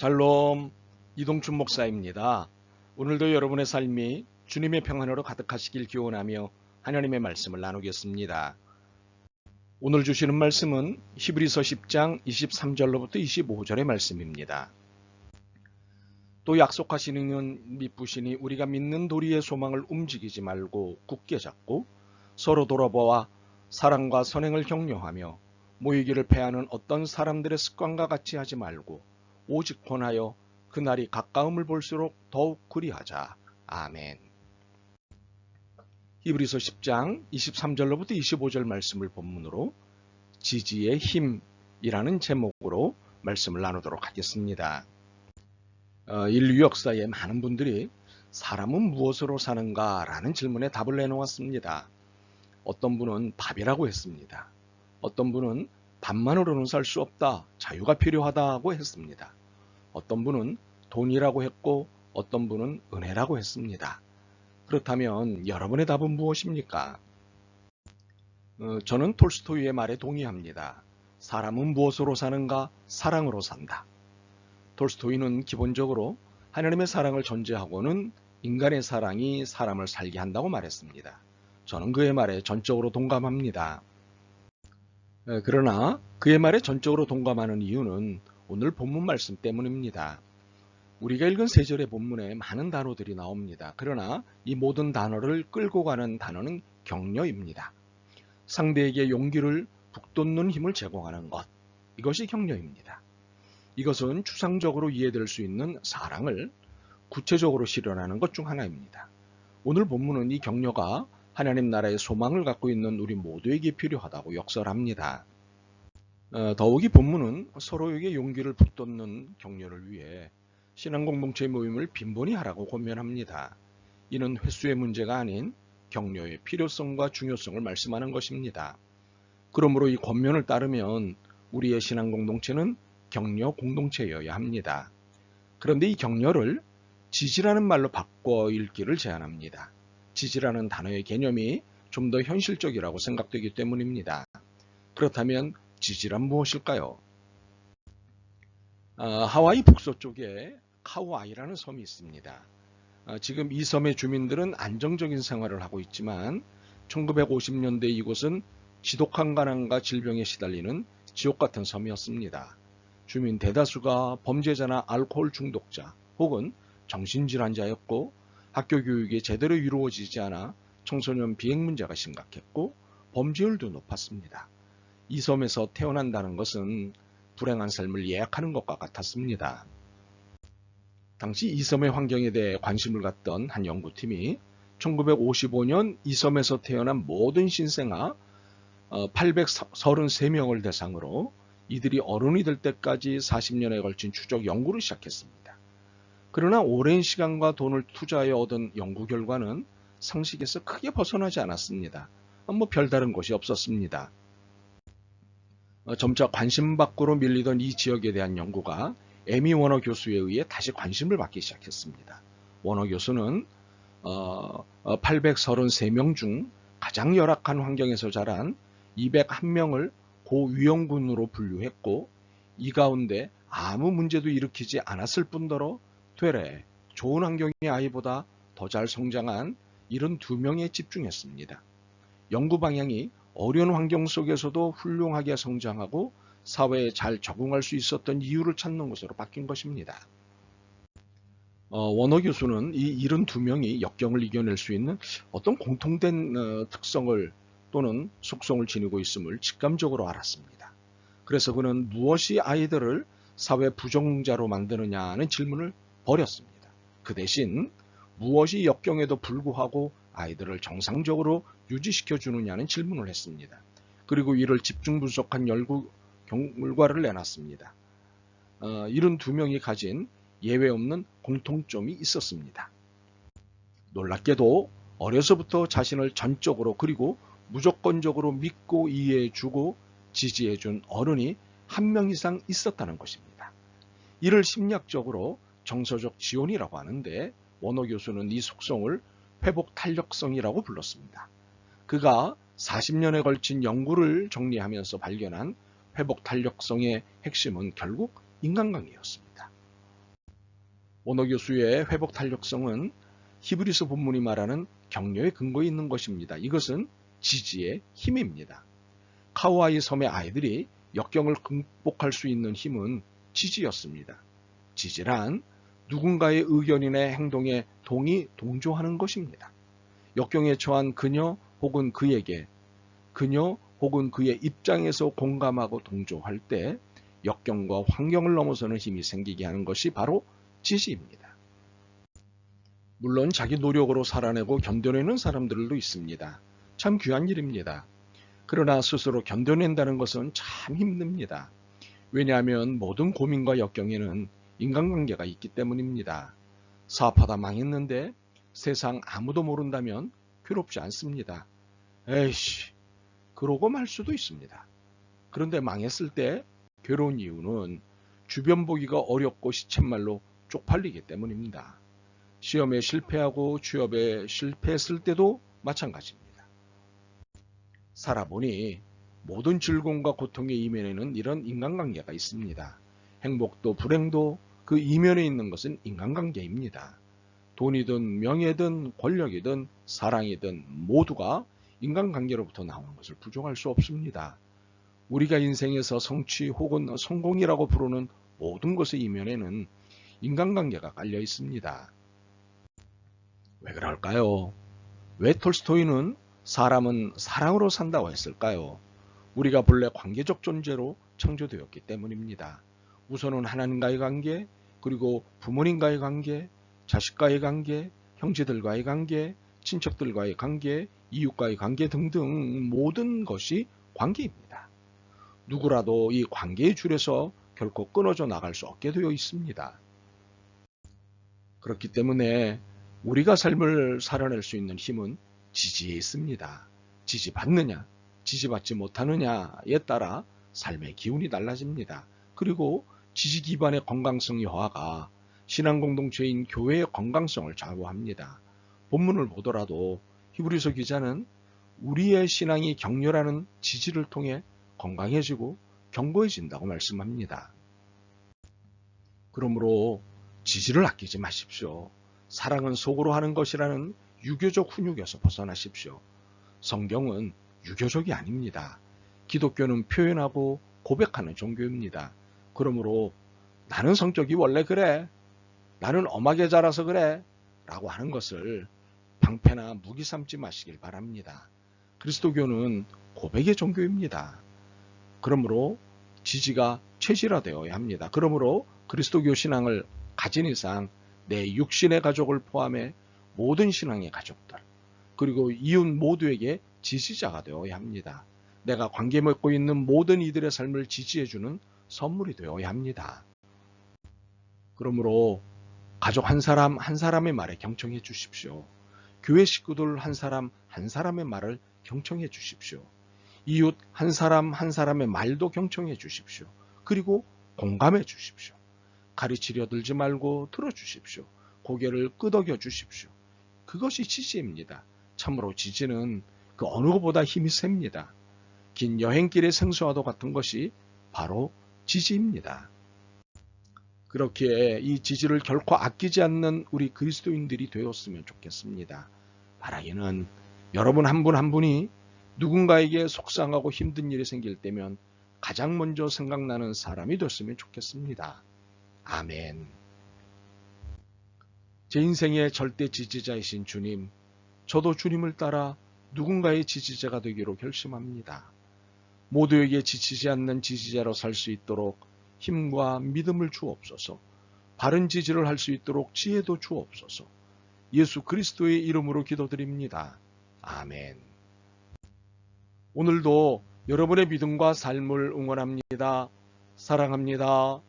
샬롬, 이동춘 목사입니다. 오늘도 여러분의 삶이 주님의 평안으로 가득하시길 기원하며 하나님의 말씀을 나누겠습니다. 오늘 주시는 말씀은 히브리서 10장 23절로부터 25절의 말씀입니다. 또 약속하시는 이는 미쁘시니 우리가 믿는 도리의 소망을 움직이지 말고 굳게 잡고 서로 돌아보아 사랑과 선행을 격려하며 모이기를 패하는 어떤 사람들의 습관과 같이 하지 말고 오직 권하여 그날이 가까움을 볼수록 더욱 그리하자. 아멘. 히브리서 10장 23절로부터 25절 말씀을 본문으로 지지의 힘이라는 제목으로 말씀을 나누도록 하겠습니다. 인류 역사에 많은 분들이 사람은 무엇으로 사는가 라는 질문에 답을 내놓았습니다. 어떤 분은 밥이라고 했습니다. 어떤 분은 밥만으로는 살 수 없다, 자유가 필요하다고 했습니다. 어떤 분은 돈이라고 했고 어떤 분은 은혜라고 했습니다. 그렇다면 여러분의 답은 무엇입니까? 저는 톨스토이의 말에 동의합니다. 사람은 무엇으로 사는가? 사랑으로 산다. 톨스토이는 기본적으로 하나님의 사랑을 전제하고는 인간의 사랑이 사람을 살게 한다고 말했습니다. 저는 그의 말에 전적으로 동감합니다. 그러나 그의 말에 전적으로 동감하는 이유는 오늘 본문 말씀 때문입니다. 우리가 읽은 3절의 본문에 많은 단어들이 나옵니다. 그러나 이 모든 단어를 끌고 가는 단어는 격려입니다. 상대에게 용기를 북돋는 힘을 제공하는 것, 이것이 격려입니다. 이것은 추상적으로 이해될 수 있는 사랑을 구체적으로 실현하는 것 중 하나입니다. 오늘 본문은 이 격려가 하나님 나라의 소망을 갖고 있는 우리 모두에게 필요하다고 역설합니다. 더욱이 본문은 서로에게 용기를 북돋는 격려를 위해 신앙공동체 모임을 빈번히 하라고 권면합니다. 이는 횟수의 문제가 아닌 격려의 필요성과 중요성을 말씀하는 것입니다. 그러므로 이 권면을 따르면 우리의 신앙공동체는 격려 공동체여야 합니다. 그런데 이 격려를 지지라는 말로 바꿔 읽기를 제안합니다. 지지라는 단어의 개념이 좀 더 현실적이라고 생각되기 때문입니다. 그렇다면 지지란 무엇일까요? 하와이 북서쪽에 카우아이라는 섬이 있습니다. 지금 이 섬의 주민들은 안정적인 생활을 하고 있지만 1950년대 이곳은 지독한 가난과 질병에 시달리는 지옥 같은 섬이었습니다. 주민 대다수가 범죄자나 알코올 중독자 혹은 정신질환자였고 학교 교육이 제대로 이루어지지 않아 청소년 비행 문제가 심각했고 범죄율도 높았습니다. 이 섬에서 태어난다는 것은 불행한 삶을 예약하는 것과 같았습니다. 당시 이 섬의 환경에 대해 관심을 갖던 한 연구팀이 1955년 이 섬에서 태어난 모든 신생아 833명을 대상으로 이들이 어른이 될 때까지 40년에 걸친 추적 연구를 시작했습니다. 그러나 오랜 시간과 돈을 투자하여 얻은 연구 결과는 상식에서 크게 벗어나지 않았습니다. 별다른 것이 없었습니다. 점차 관심 밖으로 밀리던 이 지역에 대한 연구가 에미 워너 교수에 의해 다시 관심을 받기 시작했습니다. 워너 교수는 833명 중 가장 열악한 환경에서 자란 201명을 고위험군으로 분류했고 이 가운데 아무 문제도 일으키지 않았을 뿐더러 되레 좋은 환경의 아이보다 더 잘 성장한 72명에 집중했습니다. 연구 방향이 어려운 환경 속에서도 훌륭하게 성장하고 사회에 잘 적응할 수 있었던 이유를 찾는 것으로 바뀐 것입니다. 워너 교수는 이 72명이 역경을 이겨낼 수 있는 어떤 공통된 특성을 또는 속성을 지니고 있음을 직감적으로 알았습니다. 그래서 그는 무엇이 아이들을 사회 부정자로 만드느냐는 질문을 버렸습니다. 그 대신 무엇이 역경에도 불구하고 아이들을 정상적으로 유지시켜 주느냐는 질문을 했습니다. 그리고 이를 집중 분석한 연구 결과를 내놨습니다. 72명이 가진 예외 없는 공통점이 있었습니다. 놀랍게도 어려서부터 자신을 전적으로 그리고 무조건적으로 믿고 이해해주고 지지해준 어른이 한 명 이상 있었다는 것입니다. 이를 심리학적으로 정서적 지원이라고 하는데 워너 교수는 이 속성을 회복 탄력성이라고 불렀습니다. 그가 40년에 걸친 연구를 정리하면서 발견한 회복 탄력성의 핵심은 결국 인간관계였습니다. 오너 교수의 회복 탄력성은 히브리서 본문이 말하는 격려의 근거에 있는 것입니다. 이것은 지지의 힘입니다. 카우아이 섬의 아이들이 역경을 극복할 수 있는 힘은 지지였습니다. 지지란 누군가의 의견이나 행동에 동조하는 것입니다. 역경에 처한 그녀 혹은 그에게 그녀 혹은 그의 입장에서 공감하고 동조할 때 역경과 환경을 넘어서는 힘이 생기게 하는 것이 바로 지지입니다. 물론 자기 노력으로 살아내고 견뎌내는 사람들도 있습니다. 참 귀한 일입니다. 그러나 스스로 견뎌낸다는 것은 참 힘듭니다. 왜냐하면 모든 고민과 역경에는 인간관계가 있기 때문입니다. 사업하다 망했는데 세상 아무도 모른다면 괴롭지 않습니다. 에이씨, 그러고 말 수도 있습니다. 그런데 망했을 때 괴로운 이유는 주변 보기가 어렵고 시쳇말로 쪽팔리기 때문입니다. 시험에 실패하고 취업에 실패했을 때도 마찬가지입니다. 살아보니 모든 즐거움과 고통의 이면에는 이런 인간관계가 있습니다. 행복도 불행도 그 이면에 있는 것은 인간관계입니다. 돈이든 명예든 권력이든 사랑이든 모두가 인간관계로부터 나오는 것을 부정할 수 없습니다. 우리가 인생에서 성취 혹은 성공이라고 부르는 모든 것의 이면에는 인간관계가 깔려 있습니다. 왜 그럴까요? 왜 톨스토이는 사람은 사랑으로 산다고 했을까요? 우리가 본래 관계적 존재로 창조되었기 때문입니다. 우선은 하나님과의 관계, 그리고 부모님과의 관계, 자식과의 관계, 형제들과의 관계, 친척들과의 관계, 이웃과의 관계 등등 모든 것이 관계입니다. 누구라도 이 관계의 줄에서 결코 끊어져 나갈 수 없게 되어 있습니다. 그렇기 때문에 우리가 삶을 살아낼 수 있는 힘은 지지에 있습니다. 지지받느냐, 지지받지 못하느냐에 따라 삶의 기운이 달라집니다. 그리고 지지 기반의 건강성 여하가 신앙 공동체인 교회의 건강성을 좌우합니다. 본문을 보더라도 히브리서 기자는 우리의 신앙이 격렬하는 지지를 통해 건강해지고 견고해진다고 말씀합니다. 그러므로 지지를 아끼지 마십시오. 사랑은 속으로 하는 것이라는 유교적 훈육에서 벗어나십시오. 성경은 유교적이 아닙니다. 기독교는 표현하고 고백하는 종교입니다. 그러므로 나는 성격이 원래 그래, 나는 엄하게 자라서 그래 라고 하는 것을 방패나 무기 삼지 마시길 바랍니다. 그리스도교는 고백의 종교입니다. 그러므로 지지가 체질화되어야 합니다. 그러므로 그리스도교 신앙을 가진 이상 내 육신의 가족을 포함해 모든 신앙의 가족들 그리고 이웃 모두에게 지지자가 되어야 합니다. 내가 관계 맺고 있는 모든 이들의 삶을 지지해주는 선물이 되어야 합니다. 그러므로 가족 한 사람 한 사람의 말에 경청해 주십시오. 교회 식구들 한 사람 한 사람의 말을 경청해 주십시오. 이웃 한 사람 한 사람의 말도 경청해 주십시오. 그리고 공감해 주십시오. 가르치려 들지 말고 들어주십시오. 고개를 끄덕여 주십시오. 그것이 지지입니다. 참으로 지지는 그 어느 것보다 힘이 셉니다. 긴 여행길의 생수와도 같은 것이 바로 지지입니다. 그렇기에 이 지지를 결코 아끼지 않는 우리 그리스도인들이 되었으면 좋겠습니다. 바라기는 여러분 한 분 한 분이 누군가에게 속상하고 힘든 일이 생길 때면 가장 먼저 생각나는 사람이 됐으면 좋겠습니다. 아멘. 제 인생의 절대 지지자이신 주님, 저도 주님을 따라 누군가의 지지자가 되기로 결심합니다. 모두에게 지치지 않는 지지자로 살 수 있도록 힘과 믿음을 주옵소서. 바른 지지를 할 수 있도록 지혜도 주옵소서. 예수 그리스도의 이름으로 기도드립니다. 아멘. 오늘도 여러분의 믿음과 삶을 응원합니다. 사랑합니다.